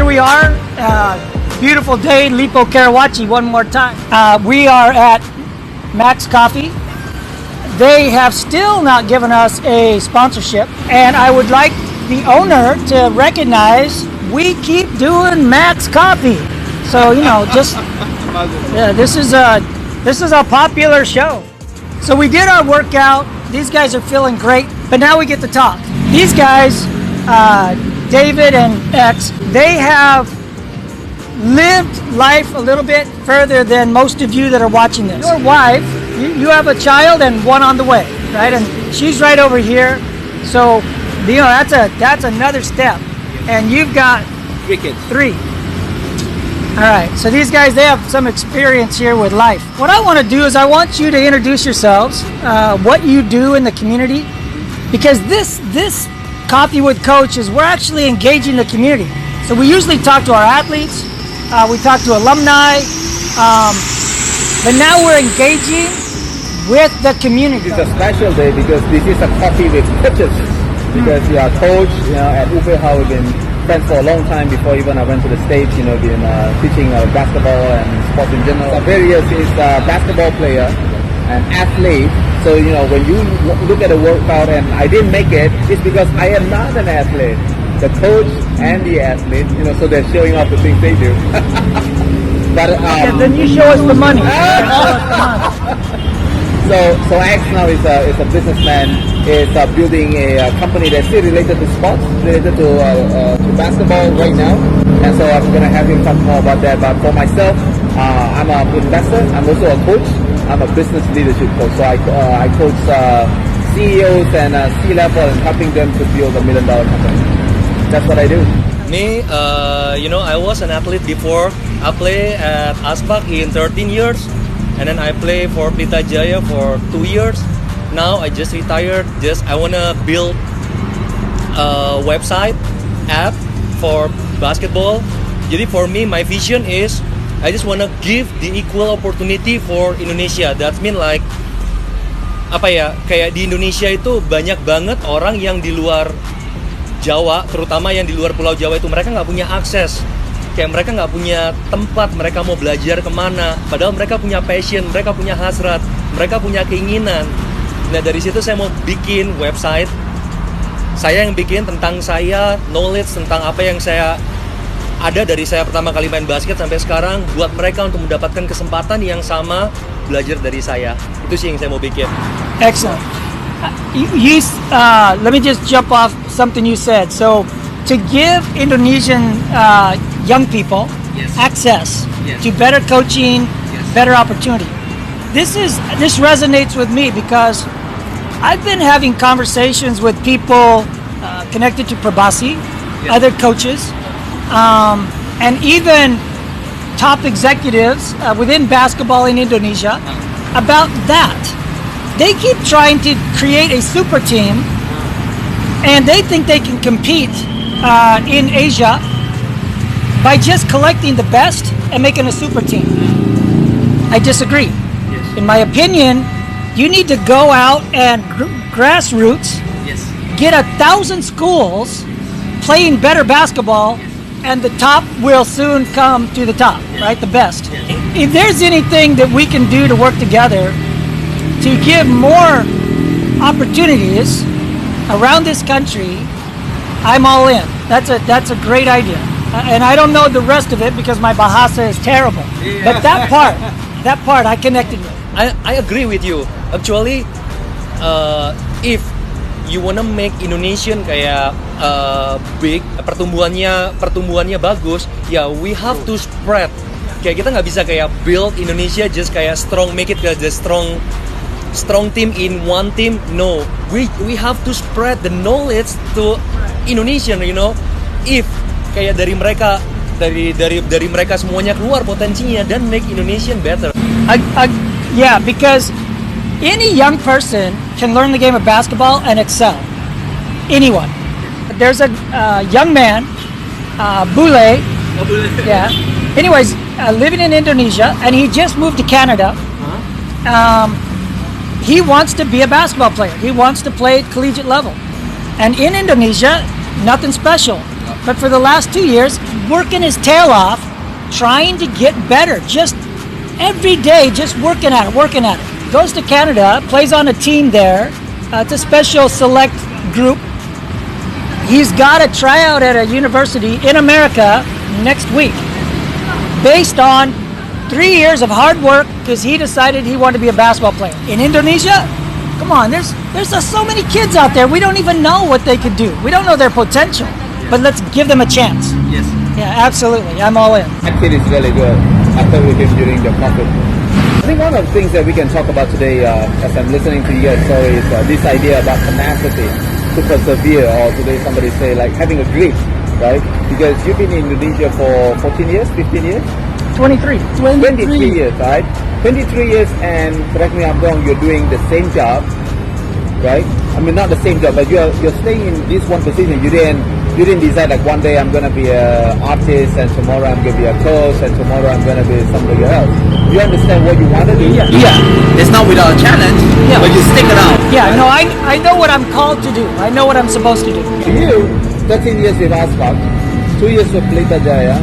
here we are. Beautiful day, Lipo Karawaci, one more time. We are at Max Coffee. They have still not given us a sponsorship, and I would like the owner to recognize we keep doing Max Coffee. So, you know, just this is a popular show. So we did our workout. These guys are feeling great, but now we get to talk. These guys, David and X, they have lived life a little bit further than most of you that are watching this. Your wife, you have a child and one on the way, right? And she's right over here. So, you know, that's another step. And you've got 3 kids. 3. All right, so these guys, they have some experience here with life. What I want to do is I want you to introduce yourselves, what you do in the community, because this Coffee with Coach is we're actually engaging the community. So we usually talk to our athletes, we talk to alumni, but now we're engaging with the community. It's a special day because this is a coffee with coaches. Because you are coach, you know, at Upeha we've been friends for a long time before even I went to the States, you know, been teaching basketball and sports in general. Xaverius is a basketball player, an athlete. So, you know, when you look at a workout and I didn't make it, it's because I am not an athlete. The coach and the athlete, you know, so they're showing off the things they do. But then you show us the money. So X now is a businessman, is building a company that's still related to sports, related to basketball right now. And so I'm going to have him talk more about that. But for myself, I'm an investor. I'm also a coach. I'm a business leadership coach. So I coach CEOs and C-level and helping them to build $1 million company. That's what I do. Me, you know, I was an athlete before. I play at ASPAC in 13 years. And then I play for Pelita Jaya for 2 years. Now I just retired. I wanna build a website, app for basketball. Jadi for me, my vision is I just wanna give the equal opportunity for Indonesia. That mean like apa ya? Kayak di Indonesia itu banyak banget orang yang di luar Jawa, terutama yang di luar Pulau Jawa itu mereka nggak punya akses. Kayak mereka nggak punya tempat, mereka mau belajar kemana. Padahal mereka punya passion, mereka punya hasrat, mereka punya keinginan. Nah dari situ saya mau bikin website. Saya yang bikin tentang saya, knowledge tentang apa yang saya ada dari saya pertama kali main basket sampai sekarang. Buat mereka untuk mendapatkan kesempatan yang sama belajar dari saya. Itu sih yang saya mau bikin. Excellent. Let me just jump off something you said. So, to give Indonesian young people access to better coaching, better opportunity. This resonates with me because I've been having conversations with people connected to Probasi, other coaches, and even top executives within basketball in Indonesia about that. They keep trying to create a super team, and they think they can compete in Asia by just collecting the best and making a super team. I disagree. In my opinion, you need to go out and grassroots, get 1,000 schools playing better basketball, and the top will soon come to the top, right? The best. If there's anything that we can do to work together to give more opportunities around this country, I'm all in. That's a great idea. And I don't know the rest of it because my Bahasa is terrible. But that part I connected with. I agree with you. Actually, if you wanna make Indonesian kayak big, pertumbuhannya bagus, ya we have to spread. Kayak kita nggak bisa kayak build Indonesia just kayak strong, make it kayak just strong team in one team. No, we have to spread the knowledge to Indonesian, you know. If kayak dari mereka semuanya keluar potensinya dan make Indonesian better. Yeah, because any young person can learn the game of basketball and excel. Anyone. There's a young man, Bule. Yeah. Anyways, living in Indonesia, and he just moved to Canada. He wants to be a basketball player. He wants to play at collegiate level. And in Indonesia, nothing special. but for the last 2 years, working his tail off, trying to get better. Just every day, just working at it. Goes to Canada, plays on a team there. It's a special select group. He's got a tryout at a university in America next week, based on 3 years of hard work because he decided he wanted to be a basketball player. In Indonesia, come on, there's so many kids out there. We don't even know what they could do. We don't know their potential, but let's give them a chance. Yes. Yeah, absolutely. I'm all in. That kid is really good. I played with him during the COVID. I think one of the things that we can talk about today, as I'm listening to you guys' story, is this idea about tenacity, to persevere, or today somebody say like having a grit, right? Because you've been in Indonesia for 14 years, 15 years? 23 years, right? 23 years, and correct me if I'm wrong, you're doing the same job, right? I mean, not the same job, but you're staying in this one position. You didn't decide like one day I'm gonna be an artist, and tomorrow I'm gonna be a coach, and tomorrow I'm gonna be somebody else. You understand what you want to do? Yeah, it's not without a challenge, Yeah. but you stick it out. Yeah, no, I know what I'm called to do. I know what I'm supposed to do. You, 13 years with ASPAC, 2 years with Pelita Jaya,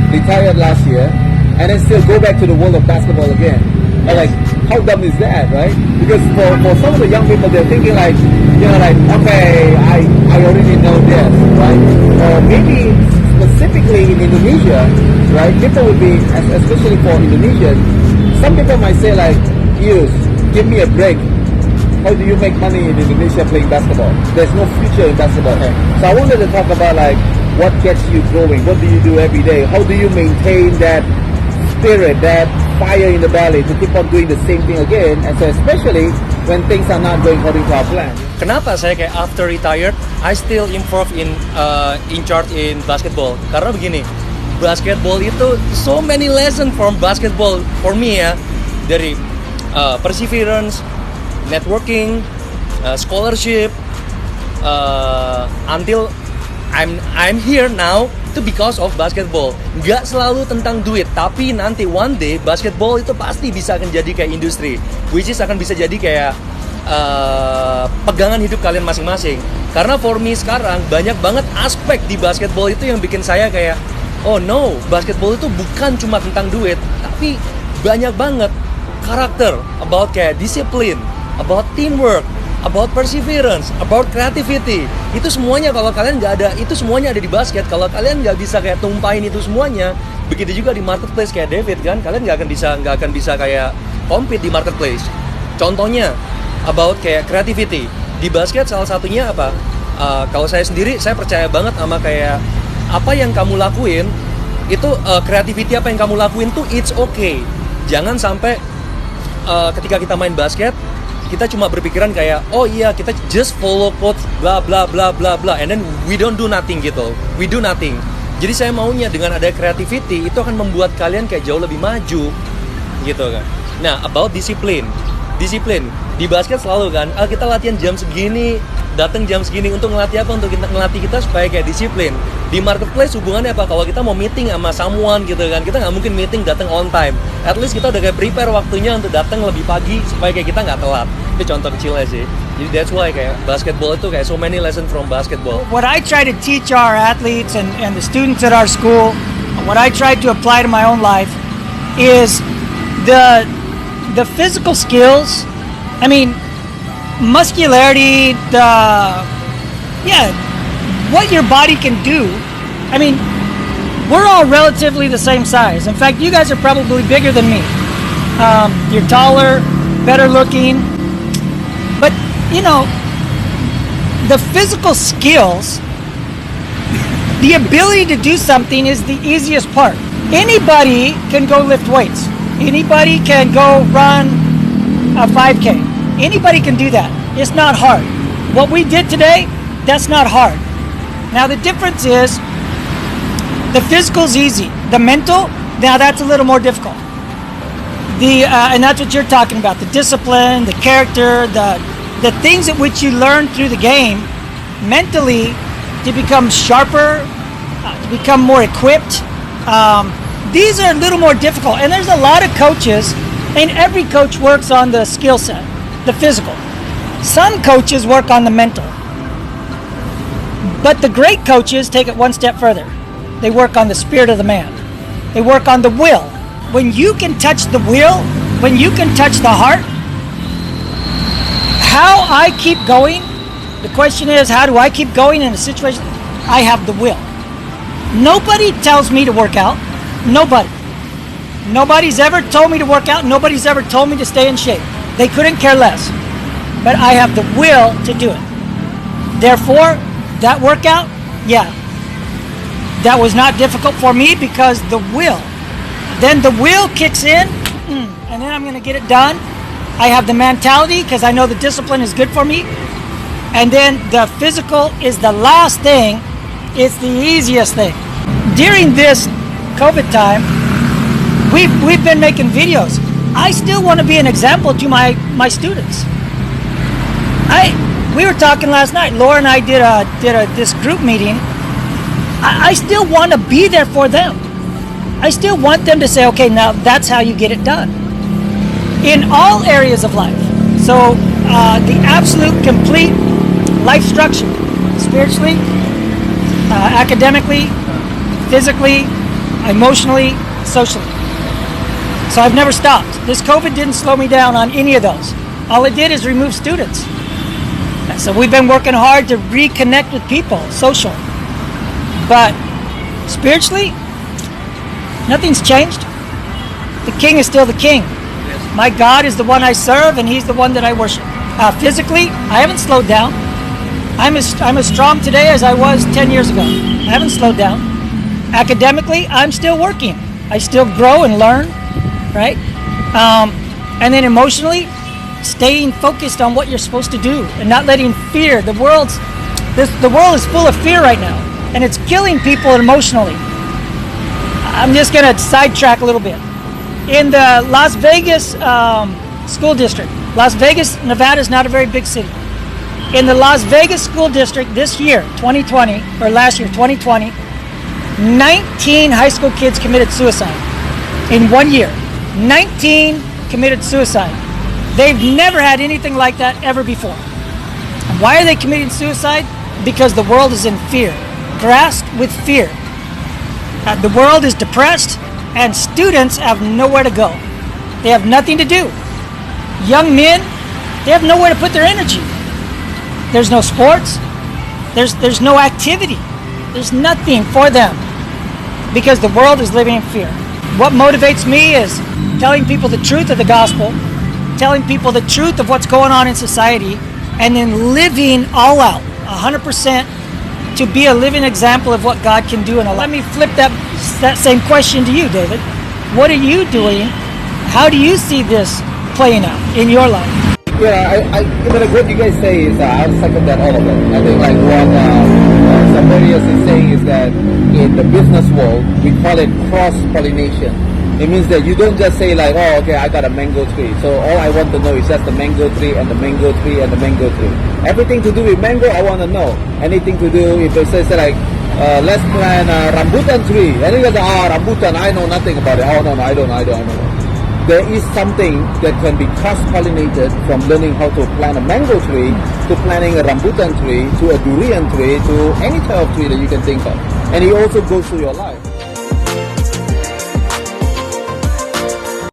retired last year, and then still go back to the world of basketball again. And like, how dumb is that, right? Because for some of the young people, they're thinking like, like, okay, I already know this, right? Or maybe specifically in Indonesia, right? People would be, especially for Indonesians, some people might say like, give me a break. How do you make money in Indonesia playing basketball? There's no future in basketball. Okay. So I wanted to talk about like, what gets you going? What do you do every day? How do you maintain that spirit, that fire in the belly to keep on doing the same thing again? And so especially when things are not going according to our plan. Kenapa saya kayak after retired, I still involved in charge in basketball? Karena begini, basketball itu so many lessons from basketball for me ya, dari perseverance, networking, scholarship, until I'm here now itu because of basketball. Nggak selalu tentang duit, tapi nanti one day basketball itu pasti bisa akan jadi kayak industri, which is akan bisa jadi kayak pegangan hidup kalian masing-masing. Karena for me sekarang banyak banget aspek di basketball itu yang bikin saya kayak, oh no, basketball itu bukan cuma tentang duit, tapi banyak banget karakter, about kayak disiplin, about teamwork, about perseverance, about creativity. Itu semuanya kalau kalian nggak ada, itu semuanya ada di basket. Kalau kalian nggak bisa kayak tumpahin itu semuanya, begitu juga di marketplace kayak David kan, kalian nggak akan bisa kayak compete di marketplace. Contohnya about kayak creativity di basket, salah satunya apa? Kalau saya sendiri, saya percaya banget sama kayak apa yang kamu lakuin itu, creativity apa yang kamu lakuin tuh it's okay. Jangan sampai ketika kita main basket kita cuma berpikiran kayak, oh iya kita just follow quotes bla bla bla bla bla, and then we don't do nothing gitu, we do nothing. Jadi saya maunya dengan ada creativity itu akan membuat kalian kayak jauh lebih maju gitu kan. Nah, about disiplin di basket selalu kan, kita latihan jam segini, datang jam segini, untuk ngelatih apa? Untuk kita ngelatih kita supaya kayak disiplin. Di marketplace hubungannya apa? Kalau kita mau meeting sama someone gitu kan, kita nggak mungkin meeting datang on time. At least kita udah kayak prepare waktunya untuk datang lebih pagi supaya kayak kita nggak telat. Itu contoh kecilnya sih. Jadi that's why kayak basketball itu kayak so many lessons from basketball. What I try to teach our athletes and the students at our school, what I try to apply to my own life is the physical skills. I mean, muscularity, what your body can do. I mean, we're all relatively the same size. In fact, you guys are probably bigger than me. You're taller, better looking. But, the physical skills, the ability to do something is the easiest part. Anybody can go lift weights. Anybody can go run a 5K. Anybody can do that. It's not hard. What we did today, that's not hard. Now the difference is the physical's easy. The mental, now that's a little more difficult. And that's what you're talking about. The discipline, the character, the things at which you learn through the game mentally to become sharper, to become more equipped. These are a little more difficult. And there's a lot of coaches, and every coach works on the skill set, the physical. Some coaches work on the mental. But the great coaches take it one step further. They work on the spirit of the man. They work on the will. When you can touch the will, when you can touch the heart, how I keep going, the question is, how do I keep going in a situation? I have the will. Nobody tells me to work out. Nobody. Nobody's ever told me to work out. Nobody's ever told me to stay in shape. They couldn't care less. But I have the will to do it. Therefore, that workout, yeah, that was not difficult for me because the will. Then the will kicks in, and then I'm going to get it done. I have the mentality because I know the discipline is good for me. And then the physical is the last thing. It's the easiest thing. During this COVID time, we've been making videos. I still want to be an example to my students. We were talking last night. Laura and I did this group meeting. I still want to be there for them. I still want them to say, okay, now that's how you get it done. In all areas of life. So the absolute complete life structure, spiritually, academically, physically, emotionally, socially. So I've never stopped. This COVID didn't slow me down on any of those. All it did is remove students. So we've been working hard to reconnect with people, social. But spiritually, nothing's changed. The king is still the king. My God is the one I serve, and he's the one that I worship. Physically, I haven't slowed down. I'm as strong today as I was 10 years ago. I haven't slowed down. Academically, I'm still working. I still grow and learn, right? And then emotionally, staying focused on what you're supposed to do and not letting fear. The world is full of fear right now, and it's killing people emotionally. I'm just going to sidetrack a little bit. In the Las Vegas school district, Las Vegas, Nevada is not a very big city. In the Las Vegas school district this year, 2020, or last year, 2020, 19 high school kids committed suicide in 1 year. 19 committed suicide. They've never had anything like that ever before. And why are they committing suicide? Because the world is in fear, grasped with fear. The world is depressed, and students have nowhere to go. They have nothing to do. Young men, they have nowhere to put their energy. There's no sports. There's no activity. There's nothing for them because the world is living in fear. What motivates me is telling people the truth of the gospel, telling people the truth of what's going on in society, and then living all out, 100%, to be a living example of what God can do in a life. Let me flip that same question to you, David. What are you doing? How do you see this playing out in your life? Yeah, what you guys say is I'll second that all of it. I think like what Xaverius is saying is that in the business world, we call it cross-pollination. It means that you don't just say like, oh, okay, I got a mango tree. So all I want to know is just the mango tree and the mango tree and the mango tree. Everything to do with mango, I want to know. Anything to do, if it says like, let's plant a rambutan tree. And you go, rambutan, I know nothing about it. Oh, no, I don't know. There is something that can be cross-pollinated from learning how to plant a mango tree to planting a rambutan tree to a durian tree to any type of tree that you can think of. And it also goes through your life.